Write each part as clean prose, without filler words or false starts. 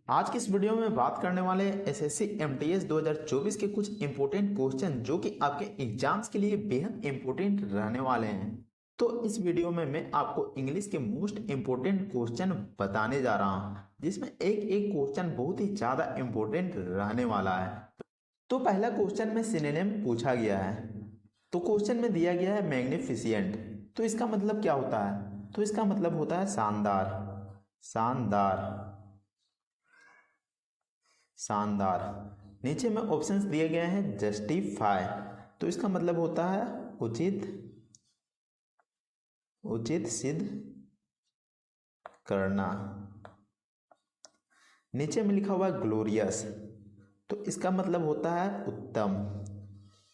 आज की इस वीडियो में बात करने वाले एसएससी एमटीएस 2024 के कुछ इंपॉर्टेंट क्वेश्चन जो कि आपके एग्जाम्स के लिए बेहद इंपॉर्टेंट रहने वाले हैं। तो इस वीडियो में मैं आपको इंग्लिश के मोस्ट इंपॉर्टेंट क्वेश्चन बताने जा रहा हूं, जिसमें एक एक क्वेश्चन बहुत ही ज्यादा इंपॉर्टेंट रहने वाला है। तो पहला क्वेश्चन में सिनोनिम पूछा गया है। तो क्वेश्चन में दिया गया है मैग्निफिसेंट। तो इसका मतलब क्या होता है? तो इसका मतलब होता है शानदार, शानदार, शानदार। नीचे में ऑप्शंस दिए गए हैं जस्टिफाई। तो इसका मतलब होता है उचित, उचित सिद्ध करना। नीचे में लिखा हुआ है ग्लोरियस। तो इसका मतलब होता है उत्तम,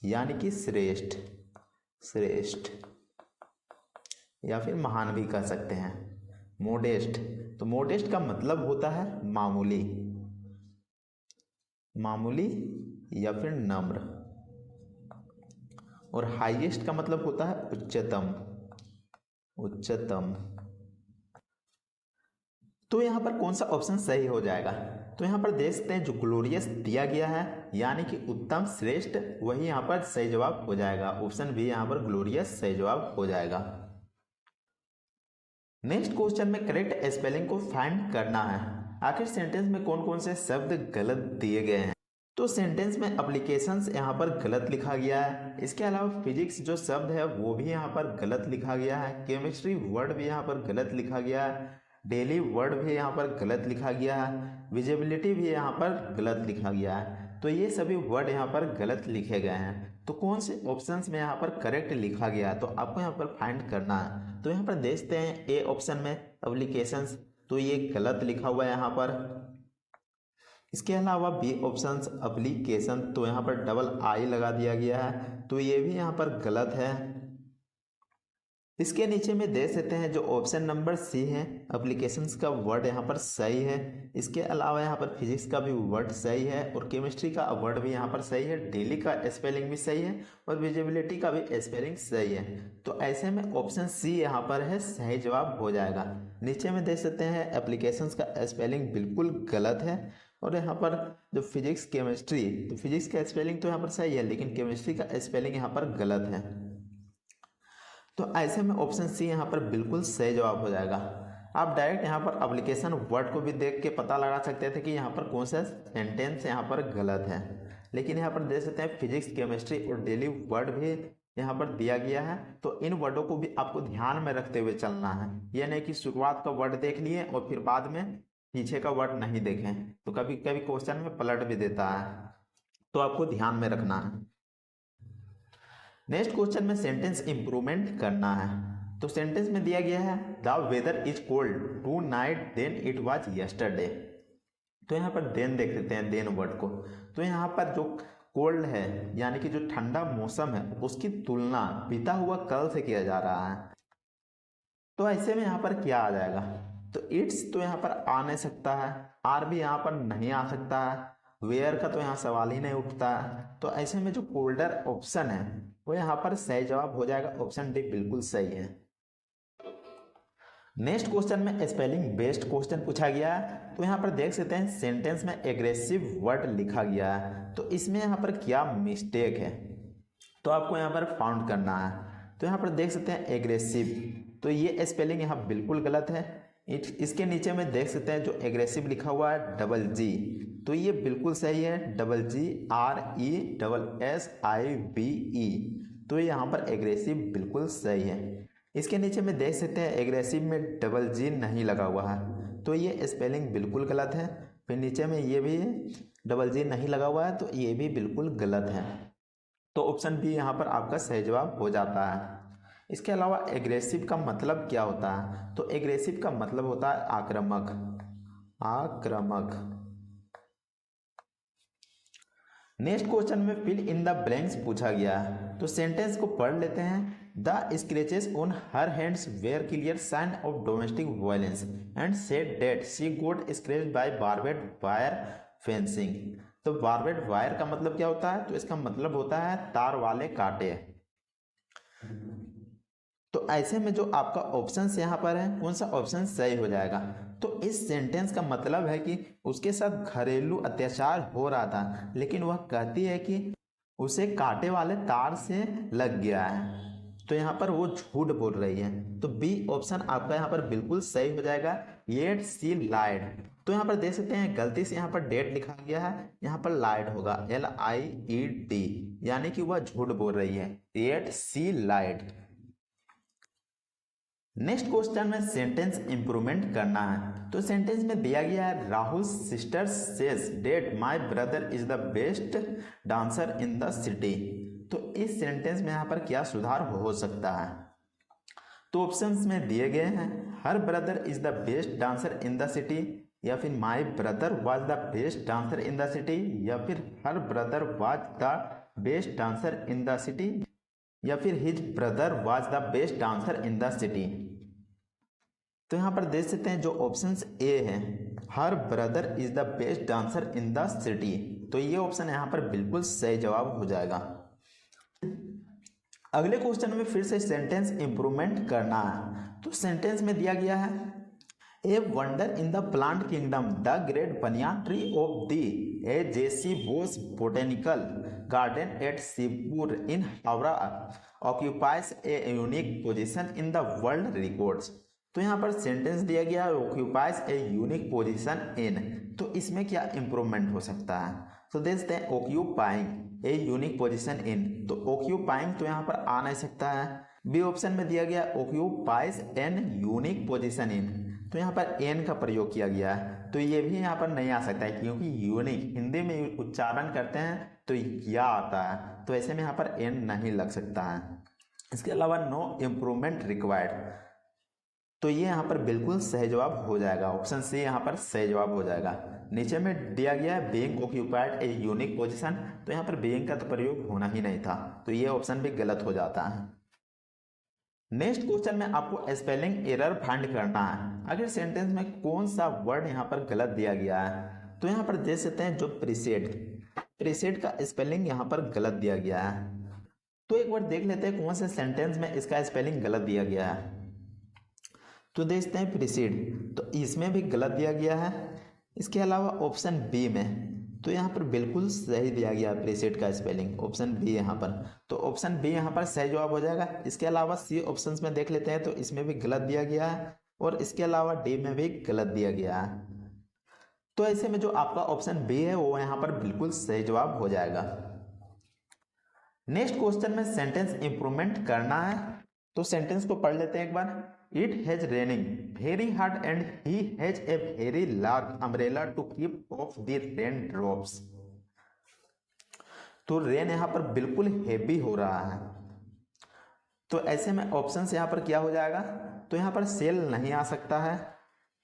यानी कि श्रेष्ठ, श्रेष्ठ या फिर महान भी कह सकते हैं। मोडेस्ट, तो मोडेस्ट का मतलब होता है मामूली, मामूली या फिर नम्र। और हाईएस्ट का मतलब होता है उच्चतम, उच्चतम। तो यहां पर कौन सा ऑप्शन सही हो जाएगा? तो यहां पर देख सकते हैं जो ग्लोरियस दिया गया है यानी कि उत्तम, श्रेष्ठ, वही यहां पर सही जवाब हो जाएगा। ऑप्शन बी यहां पर ग्लोरियस सही जवाब हो जाएगा। नेक्स्ट क्वेश्चन में करेक्ट स्पेलिंग को फाइंड करना है। आखिर सेंटेंस में कौन कौन से शब्द गलत दिए गए हैं? तो सेंटेंस में एप्लीकेशंस यहाँ पर गलत लिखा गया है। इसके अलावा फिजिक्स जो शब्द है वो भी यहाँ पर गलत लिखा गया है। केमिस्ट्री वर्ड भी यहाँ पर गलत लिखा गया है। डेली वर्ड भी यहाँ पर गलत लिखा गया है। विजिबिलिटी भी यहाँ पर गलत लिखा गया है। तो ये सभी वर्ड यहाँ पर गलत लिखे गए हैं। तो कौन से ऑप्शंस में यहाँ पर करेक्ट लिखा गया है तो आपको यहाँ पर फाइंड करना है। तो यहाँ पर देखते हैं ए ऑप्शन में एप्लीकेशंस, तो ये गलत लिखा हुआ है यहाँ पर। इसके अलावा बी ऑप्शन एप्लीकेशन, तो यहाँ पर डबल आई लगा दिया गया है, तो ये भी यहाँ पर गलत है। इसके नीचे में देख सकते हैं जो ऑप्शन नंबर सी है एप्लीकेशंस का वर्ड यहाँ पर सही है। इसके अलावा यहाँ पर फिजिक्स का भी वर्ड सही है और केमिस्ट्री का वर्ड भी यहाँ पर सही है। डेली का स्पेलिंग भी सही है और विजिबिलिटी का भी स्पेलिंग सही है। तो ऐसे में ऑप्शन सी यहाँ पर है सही जवाब हो जाएगा। नीचे में देख सकते हैं एप्लीकेशंस का स्पेलिंग बिल्कुल गलत है। और यहाँ पर जो फिजिक्स केमिस्ट्री, तो फिजिक्स का स्पेलिंग तो यहाँ पर सही है लेकिन केमिस्ट्री का स्पेलिंग यहाँ पर गलत है। तो ऐसे में ऑप्शन सी यहाँ पर बिल्कुल सही जवाब हो जाएगा। आप डायरेक्ट यहाँ पर एप्लीकेशन वर्ड को भी देख के पता लगा सकते थे कि यहाँ पर कौन सा सेंटेंस यहाँ पर गलत है, लेकिन यहाँ पर देख सकते हैं फिजिक्स केमिस्ट्री और डेली वर्ड भी यहाँ पर दिया गया है। तो इन वर्डों को भी आपको ध्यान में रखते हुए चलना है। यह नहीं कि शुरुआत का वर्ड देख लिए और फिर बाद में पीछे का वर्ड नहीं देखें, तो कभी कभी क्वेश्चन में पलट भी देता है, तो आपको ध्यान में रखना है। नेक्स्ट क्वेश्चन में सेंटेंस इंप्रूवमेंट करना है। तो सेंटेंस में दिया गया है the weather is cold tonight than it was yesterday. तो यहाँ पर देन देख लेते हैं, देन वर्ड को। तो यहाँ पर जो कोल्ड है यानी कि जो ठंडा मौसम है उसकी तुलना बीता हुआ कल से किया जा रहा है। तो ऐसे में यहाँ पर क्या आ जाएगा? तो इट्स तो यहाँ पर आ नहीं सकता है, आर भी यहाँ पर नहीं आ सकता है, वेयर का तो यहाँ सवाल ही नहीं उठता है। तो ऐसे में जो कोल्डर ऑप्शन है वो यहाँ पर सही जवाब हो जाएगा। ऑप्शन डी बिल्कुल सही है। नेक्स्ट क्वेश्चन में स्पेलिंग बेस्ड क्वेश्चन पूछा गया है। तो यहाँ पर देख सकते हैं सेंटेंस में एग्रेसिव वर्ड लिखा गया है, तो इसमें यहाँ पर क्या मिस्टेक है तो आपको यहाँ पर फाउंड करना है। तो यहाँ पर देख सकते हैं एग्रेसिव, तो ये स्पेलिंग यहाँ बिल्कुल गलत है। इसके नीचे में देख सकते हैं जो एग्रेसिव लिखा हुआ है डबल जी, तो ये बिल्कुल सही है, double G R E double S I B E. तो यहाँ पर एग्रेसिव बिल्कुल सही है। इसके नीचे में देख सकते हैं एग्रेसिव में डबल जी नहीं लगा हुआ है, तो ये स्पेलिंग बिल्कुल गलत है। फिर नीचे में ये भी डबल जी नहीं लगा हुआ है, तो ये भी बिल्कुल गलत है। तो ऑप्शन बी यहाँ पर आपका सही जवाब हो जाता है। इसके अलावा एग्रेसिव का मतलब क्या होता है? तो एग्रेसिव का मतलब होता है आक्रामक, आक्रामक। नेक्स्ट क्वेश्चन में फिल इन द ब्लैंक्स पूछा गया है। तो सेंटेंस को पढ़ लेते हैं। The scratches on her hands were clear sign of domestic violence and said that she got scratched by barbed wire fencing. तो बार्बेड वायर का मतलब क्या होता है? तो इसका मतलब होता है तार वाले कांटे। तो ऐसे में जो आपका ऑप्शन यहाँ पर है कौन सा ऑप्शन सही हो जाएगा? तो इस सेंटेंस का मतलब है कि उसके साथ घरेलू अत्याचार हो रहा था, लेकिन वह कहती है कि उसे कांटे वाले तार से लग गया है, तो यहाँ पर वो झूठ बोल रही है। तो बी ऑप्शन आपका यहाँ पर बिल्कुल सही हो जाएगा, येट सी लाइड। तो यहाँ पर देख सकते हैं गलती से यहाँ पर डेट लिखा गया है, यहाँ पर लाइड होगा LIED, यानी कि वह झूठ बोल रही है, yet she lied. Next question में सेंटेंस इंप्रूवमेंट करना है। तो सेंटेंस में दिया गया है Rahul sister says that my brother is the best dancer in the city. तो इस सेंटेंस में यहाँ पर क्या सुधार हो सकता है? तो ऑप्शंस में दिए गए हैं, her brother is the best dancer in the city, या फिर my brother was the best dancer in the city, या फिर her brother was the best dancer in the city, या फिर his brother was the best dancer in the city. तो यहाँ पर देख सकते हैं जो ऑप्शन ए है, her brother is the best dancer in the city, तो ये ऑप्शन यहाँ पर बिल्कुल सही जवाब हो जाएगा। अगले क्वेश्चन में फिर से सेंटेंस इंप्रूवमेंट करना है। तो सेंटेंस में दिया गया है a wonder in the plant kingdom the great banyan tree of the AJC Bose botanical garden eight Shivpur in Howrah occupies a unique position in the world records. तो यहाँ पर सेंटेंस दिया गया है occupies a unique position in, तो इसमें क्या improvement हो सकता है? तो देखते हैं occupying a unique position in, तो ऑक्यूपाइंग तो यहाँ पर आ नहीं सकता है। बी ऑप्शन में दिया गया occupies an unique position in, तो यहाँ पर एन का प्रयोग किया गया है, तो ये भी यहाँ पर नहीं आ सकता है क्योंकि यूनिक हिंदी में उच्चारण करते हैं तो या आता है, तो ऐसे में यहाँ पर एन नहीं लग सकता है। इसके अलावा नो इम्प्रूवमेंट रिक्वायर्ड, तो ये यहाँ पर बिल्कुल सही जवाब हो जाएगा, ऑप्शन सी यहाँ पर सही जवाब हो जाएगा। नीचे में दिया गया है being occupied a unique position, तो यहाँ पर बीइंग का तो प्रयोग होना ही नहीं था, तो ये ऑप्शन भी गलत हो जाता है। नेक्स्ट क्वेश्चन में आपको स्पेलिंग एरर फाइंड करना है। अगर सेंटेंस में कौन सा वर्ड यहाँ पर गलत दिया गया है, तो यहाँ पर देख सकते हैं जो प्रीसेड का स्पेलिंग यहाँ पर गलत दिया गया है। तो एक बार देख लेते हैं कौन से सेंटेंस में इसका स्पेलिंग गलत दिया गया है। तो देखते हैं प्रीसीड, तो इसमें भी गलत दिया गया है। इसके अलावा ऑप्शन बी में तो यहाँ पर बिल्कुल सही दिया गया है प्रीसीड का स्पेलिंग, ऑप्शन बी यहाँ पर, तो ऑप्शन बी यहाँ पर सही जवाब हो जाएगा। इसके अलावा सी ऑप्शंस में देख लेते हैं तो इसमें भी गलत दिया गया है, और इसके अलावा डी में भी गलत दिया गया है। तो ऐसे में जो आपका ऑप्शन बी है वो यहाँ पर बिल्कुल सही जवाब हो जाएगा। नेक्स्ट क्वेश्चन में सेंटेंस इंप्रूवमेंट करना है। तो सेंटेंस को पढ़ लेते हैं एक बार। It has raining very hard and he has a very large umbrella to keep off the rain drops। तो रेन यहाँ पर बिल्कुल हेवी हो रहा है, तो ऐसे में ऑप्शन यहाँ पर क्या हो जाएगा? तो यहाँ पर सेल नहीं आ सकता है।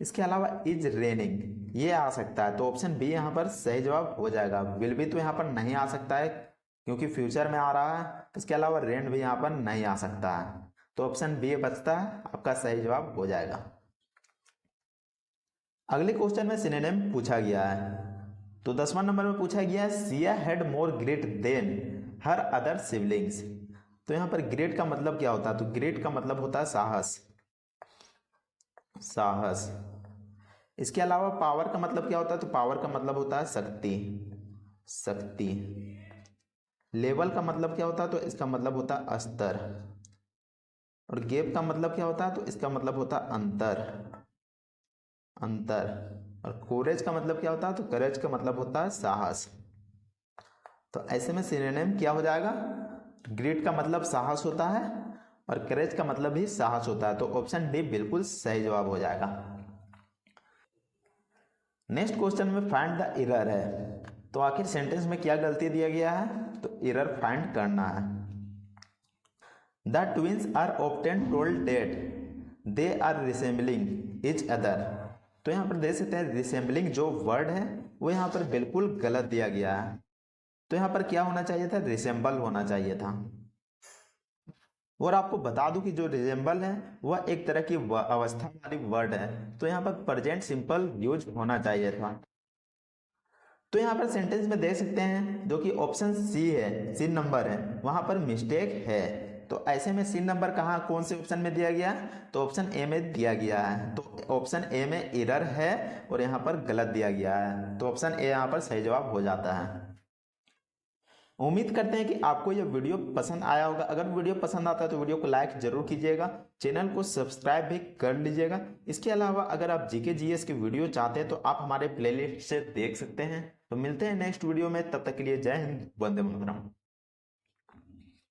इसके अलावा इज रेनिंग ये आ सकता है, तो ऑप्शन बी यहाँ पर सही जवाब हो जाएगा। विल भी तो यहाँ पर नहीं आ सकता है क्योंकि फ्यूचर में आ रहा है। इसके अलावा रेन भी यहाँ पर नहीं आ सकता है, तो ऑप्शन बी बचता है, आपका सही जवाब हो जाएगा। अगले क्वेश्चन में सिनोनिम पूछा गया है। तो 10वां नंबर में पूछा गया है Siya had more great than her other siblings. तो यहाँ पर ग्रेट का मतलब क्या होता है? तो ग्रेट का मतलब होता है साहस। इसके अलावा पावर का मतलब क्या होता है? तो पावर का मतलब होता है शक्ति। लेवल का मतलब क्या होता है? तो इसका मतलब होता है स्तर। और गैप का मतलब क्या होता है? तो इसका मतलब होता है अंतर। और कोरेज का मतलब क्या होता है? तो करेज का मतलब होता है साहस। तो ऐसे में सिनोनिम क्या हो जाएगा? ग्रेट का मतलब साहस होता है और करेज का मतलब भी साहस होता है, तो ऑप्शन डी बिल्कुल सही जवाब हो जाएगा। नेक्स्ट क्वेश्चन में फाइंड द एरर है। तो आखिर सेंटेंस में क्या गलती दिया गया है? तो एरर फाइंड करना है। The twins are often told that they are resembling each other। तो यहाँ पर देख सकते हैं रिसेंबलिंग जो वर्ड है वो यहाँ पर बिल्कुल गलत दिया गया है। तो यहाँ पर क्या होना चाहिए था? रिसेंबल होना चाहिए था। और आपको बता दूं कि जो रिसेंबल है वह एक तरह की अवस्था वाली वर्ड है, तो यहाँ पर प्रेजेंट सिंपल यूज होना चाहिए था। तो यहाँ पर सेंटेंस में देख सकते हैं जो कि ऑप्शन सी है, सी नंबर है, वहां पर मिस्टेक है। तो ऐसे में सी नंबर कहाँ कौन से ऑप्शन में दिया गया है? तो ऑप्शन ए में दिया गया है। तो ऑप्शन ए में एरर है और यहाँ पर गलत दिया गया है, तो ऑप्शन ए यहाँ पर सही जवाब हो जाता है। उम्मीद करते हैं कि आपको यह वीडियो पसंद आया होगा। अगर वीडियो पसंद आता है तो वीडियो को लाइक जरूर कीजिएगा, चैनल को सब्सक्राइब भी कर लीजिएगा। इसके अलावा अगर आप जीके जीएस की वीडियो चाहते हैं तो आप हमारे प्लेलिस्ट से देख सकते हैं। तो मिलते हैं नेक्स्ट वीडियो में, तब तक के लिए जय हिंद, वंदे मातरम।